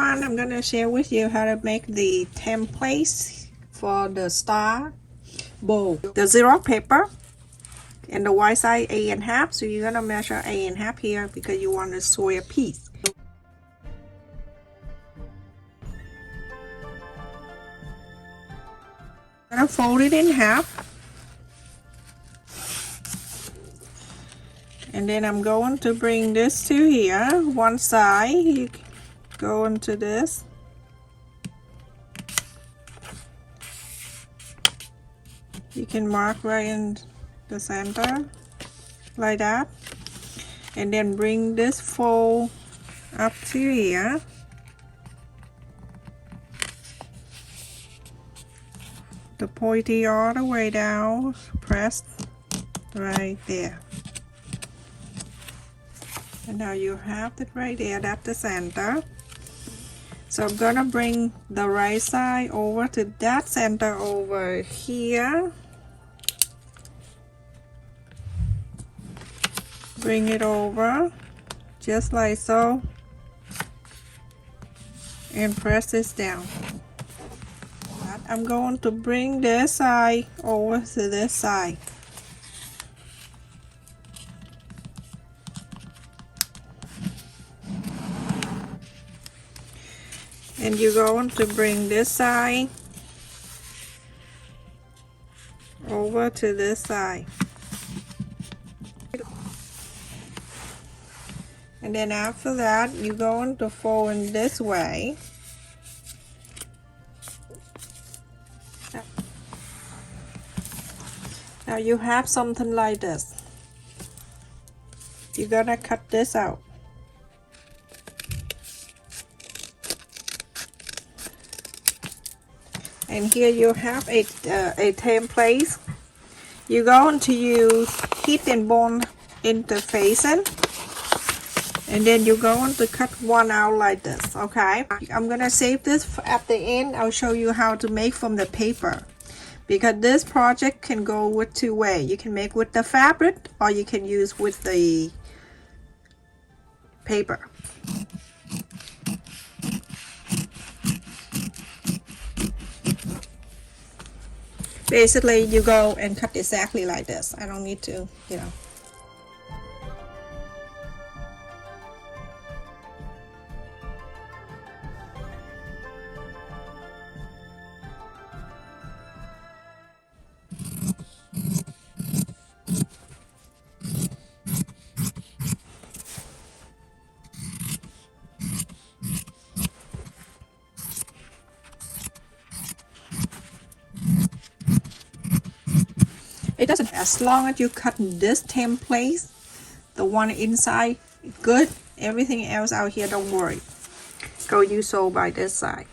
everyone, I'm gonna share with you how to make the templates for the star bow. The zero paper and the white side 8.5, so you're gonna measure 8.5 here because you want a square piece. I'm gonna fold it in half, and then I'm going to bring this to here, one side. You go into this. You can mark right in the center like that, and then bring this fold up to here. The pointy all the way down, press right there. And now you have it right there, that's the center. So I'm gonna bring the right side over to that center over here. Bring it over, just like so. And press this down. I'm going to bring this side over to this side. And you're going to bring this side over to this side. And then after that, you're going to fold in this way. Now you have something like this. You're gonna cut this out. And here you have a template. You're going to use heat and bond interfacing. And then you're going to cut one out like this, okay? I'm gonna save this at the end. I'll show you how to make from the paper. Because this project can go with two ways. You can make with the fabric or you can use with the paper. Basically, you go and cut exactly like this. I don't need to, you know. It doesn't, as long as you cut this template, the one inside, good. Everything else out here, don't worry. Go use so by this side.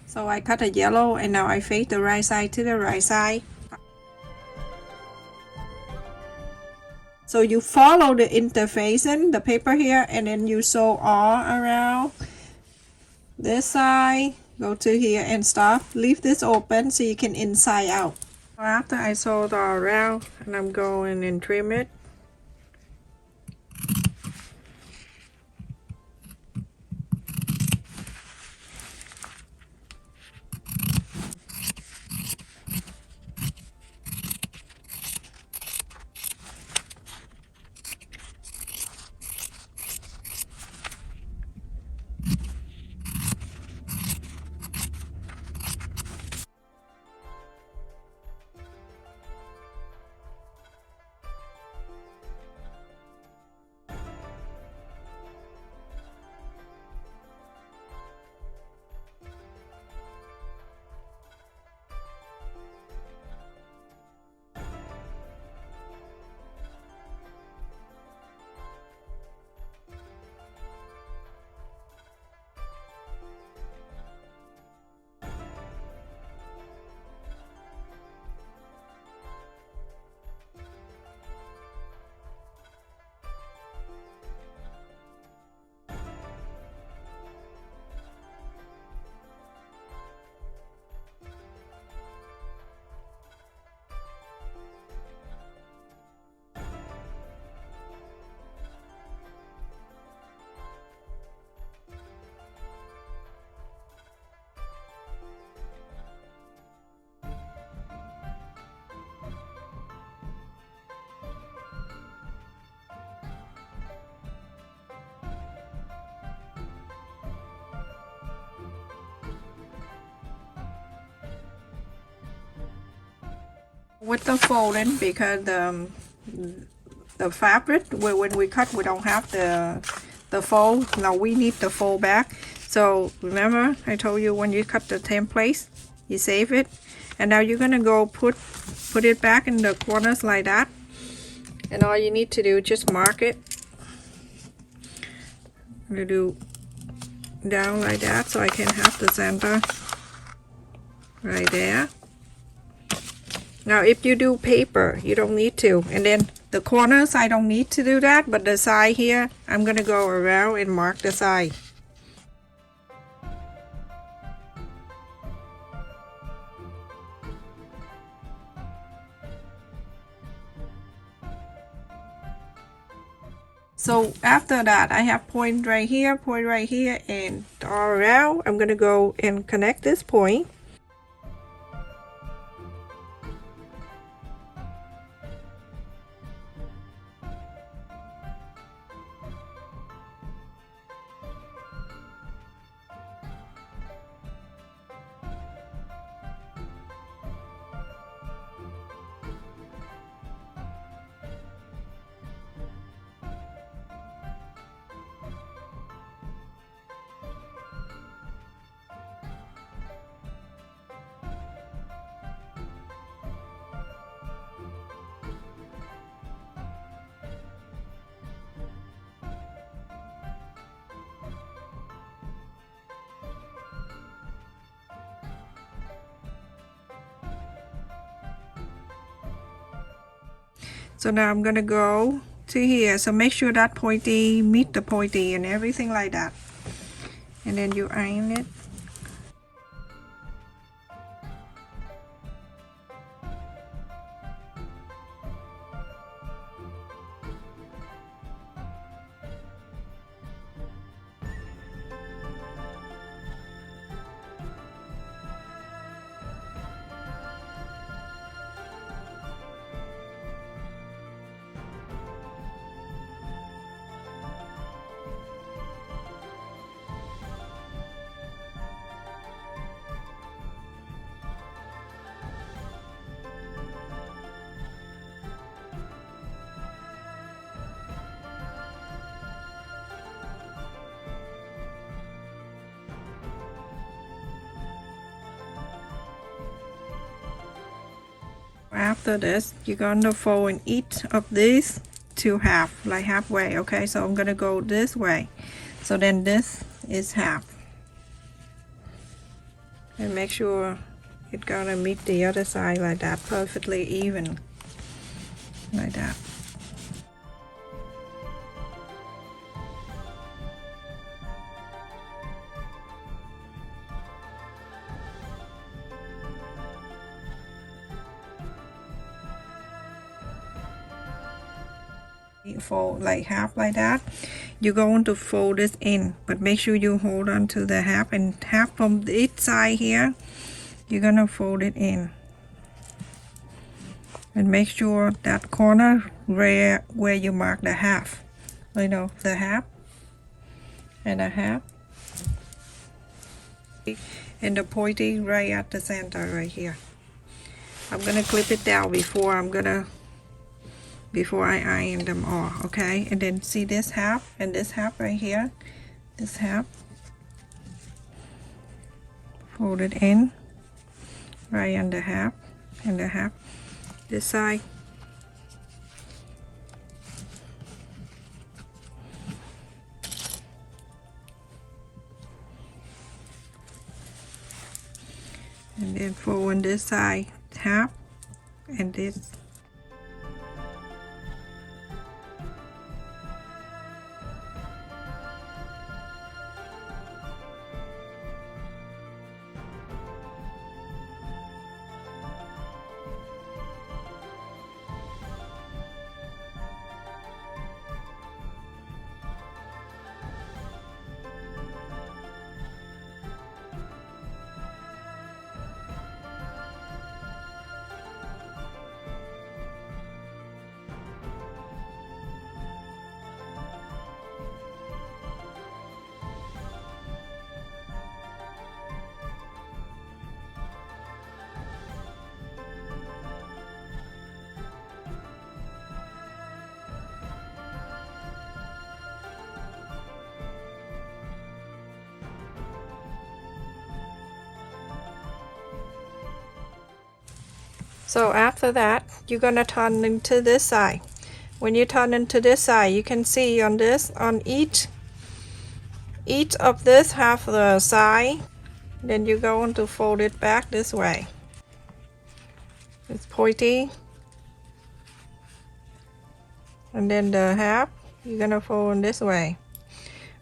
So I cut a yellow, and now I face the right side to the right side. So you follow the interfacing, the paper here, and then you sew all around this side. Go to here and stop. Leave this open so you can inside out. After I sewed all around, and I'm going and trim it. with the folding, because the fabric, when we cut, we don't have the fold. Now we need the fold back. So remember I told you, when you cut the template, you save it, and now you're gonna go put it back in the corners like that, and all you need to do is just mark it. I'm gonna do down like that so I can have the center right there. Now if you do paper, you don't need to, and then the corners I don't need to do that, but the side here I'm gonna go around and mark the side. So after that, I have point right here, and all around. I'm gonna go and connect this point. So now I'm gonna go to here, so make sure that pointy meet the pointy and everything like that, and then you iron it. After this, you're gonna fold in each of these to half, like halfway. Okay, so I'm gonna go this way, so then this is half, and make sure it's gonna meet the other side like that, perfectly even, like that. Fold like half like that. You're going to fold this in, but make sure you hold on to the half, and half from each side here. You're gonna fold it in, and make sure that corner where you mark the half, you know, the half and a half, and the pointy right at the center right here. I'm gonna clip it down before I iron them all, okay? And then see this half and this half right here, this half, fold it in right on the half and the half this side. And then fold on this side half and this. So after that, you're gonna turn into this side. When you turn into this side, you can see on this, on each of this half the side, then you're going to fold it back this way. It's pointy, and then the half you're gonna fold this way.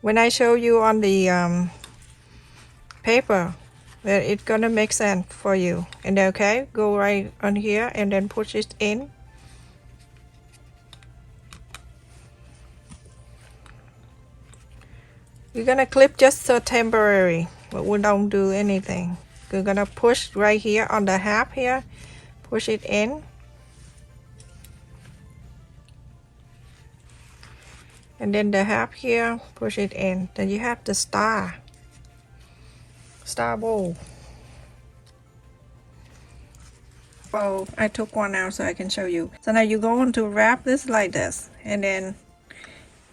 When I show you on the paper, that it's gonna make sense for you. And okay, go right on here and then push it in. You're gonna clip just so temporary, but we don't do anything. You're gonna push right here on the half here, push it in. And then the half here, push it in. Then you have the star bowl. Oh, I took one out so I can show you. So now you're going to wrap this like this, and then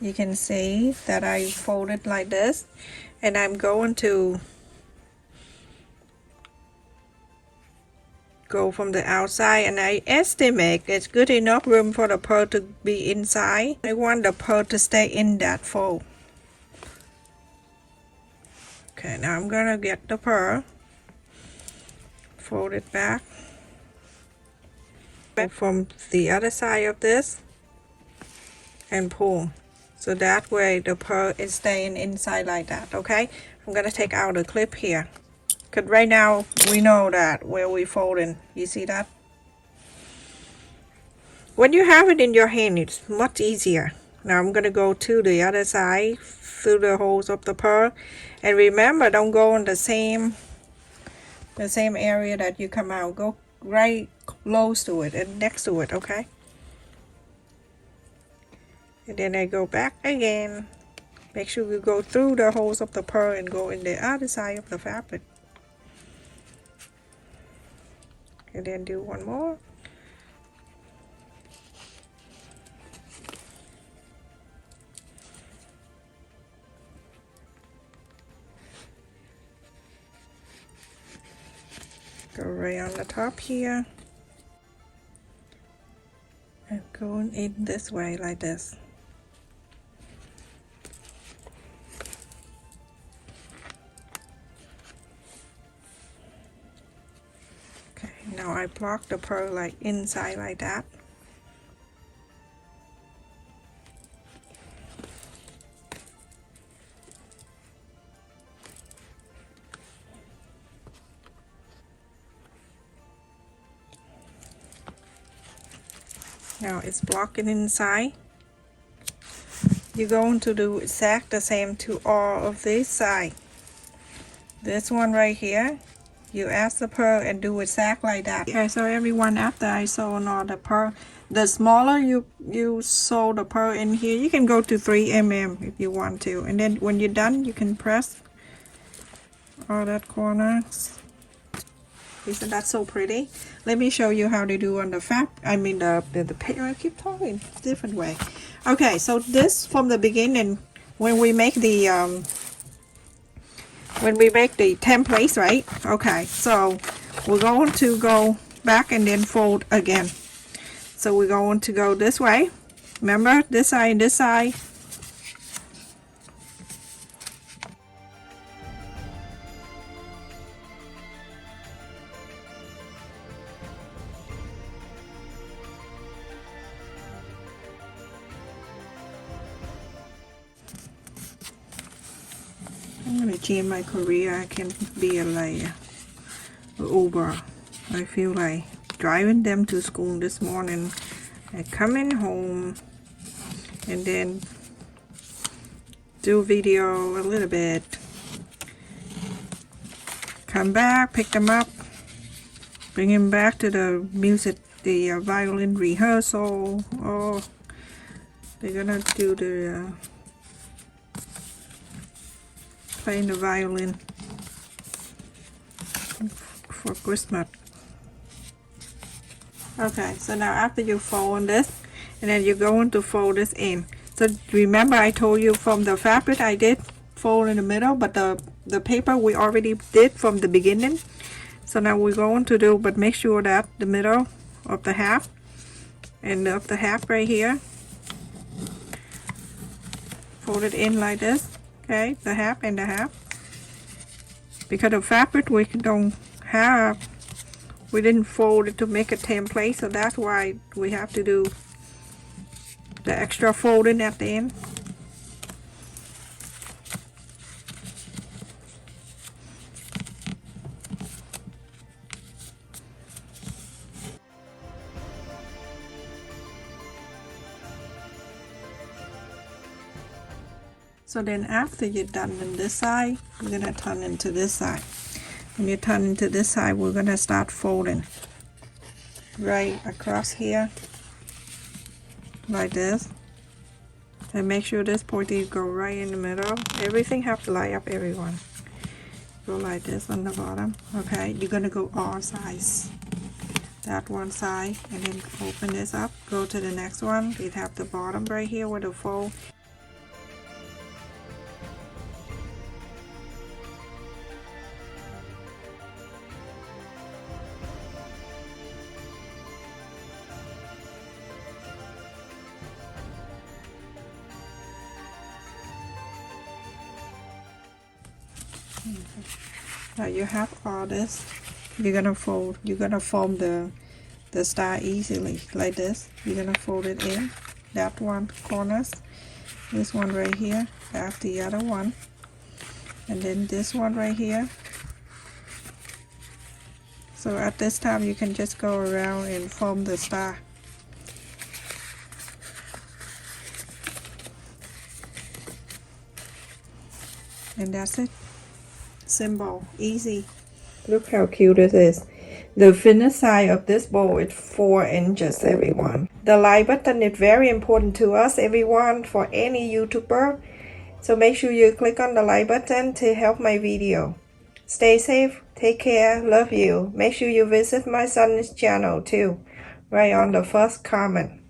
you can see that I fold it like this, and I'm going to go from the outside, and I estimate it's good enough room for the pearl to be inside. I want the pearl to stay in that fold. Okay, now I'm gonna get the pearl, fold it back from the other side of this, and pull. So that way the pearl is staying inside like that, okay? I'm gonna take out the clip here. Because right now we know that where we folding. You see that? When you have it in your hand, it's much easier. Now I'm gonna go to the other side through the holes of the pearl. And remember, don't go on the same area that you come out. Go right close to it and next to it, okay? And then I go back again. Make sure you go through the holes of the pearl and go in the other side of the fabric. And then do one more. Go right on the top here. And going in this way like this. Okay, now I block the pearl like inside like that. Now it's blocking inside. You're going to do exactly the same to all of this side. This one right here, you add the pearl and do exactly like that. Okay, so everyone, after I sew on all the pearl, the smaller you sew the pearl in here, you can go to 3 mm if you want to. And then when you're done, you can press all that corners. Isn't that so pretty? Let me show you how to do on the the paper. I keep talking different way. Okay, so this from the beginning, when we make the templates, right? Okay, so we're going to go back and then fold again. So we're going to go this way. Remember, this side and this side. I'm gonna change my career. I can be a Uber. I feel like driving them to school this morning and coming home and then do video a little bit, come back, pick them up, bring them back to the music, the violin rehearsal. Oh, they're gonna do the playing the violin for Christmas. Okay, so now after you fold this, and then you're going to fold this in. So remember, I told you from the fabric I did fold in the middle, but the paper we already did from the beginning. So now we're going to do, but make sure that the middle of the half and of the half right here, fold it in like this. Okay, the half and the half. Because of fabric we don't have, we didn't fold it to make a template, so that's why we have to do the extra folding at the end. So then after you're done on this side, you're gonna turn into this side. When you turn into this side, we're gonna start folding right across here like this, and make sure this pointy go right in the middle. Everything have to line up, everyone. Go like this on the bottom. Okay, you're gonna go all sides. That one side, and then open this up, go to the next one. It have the bottom right here with the fold. Now you have all this. You're gonna fold. You're gonna form the star easily like this. You're gonna fold it in. That one corners. This one right here. That's the other one. And then this one right here. So at this time you can just go around and form the star. And that's it. Simple, easy. Look how cute it is. The finish size of this bowl is 4 inches, everyone. The like button is very important to us, everyone, for any YouTuber. So make sure you click on the like button to help my video. Stay safe, take care, love you. Make sure you visit my son's channel too, right on the first comment.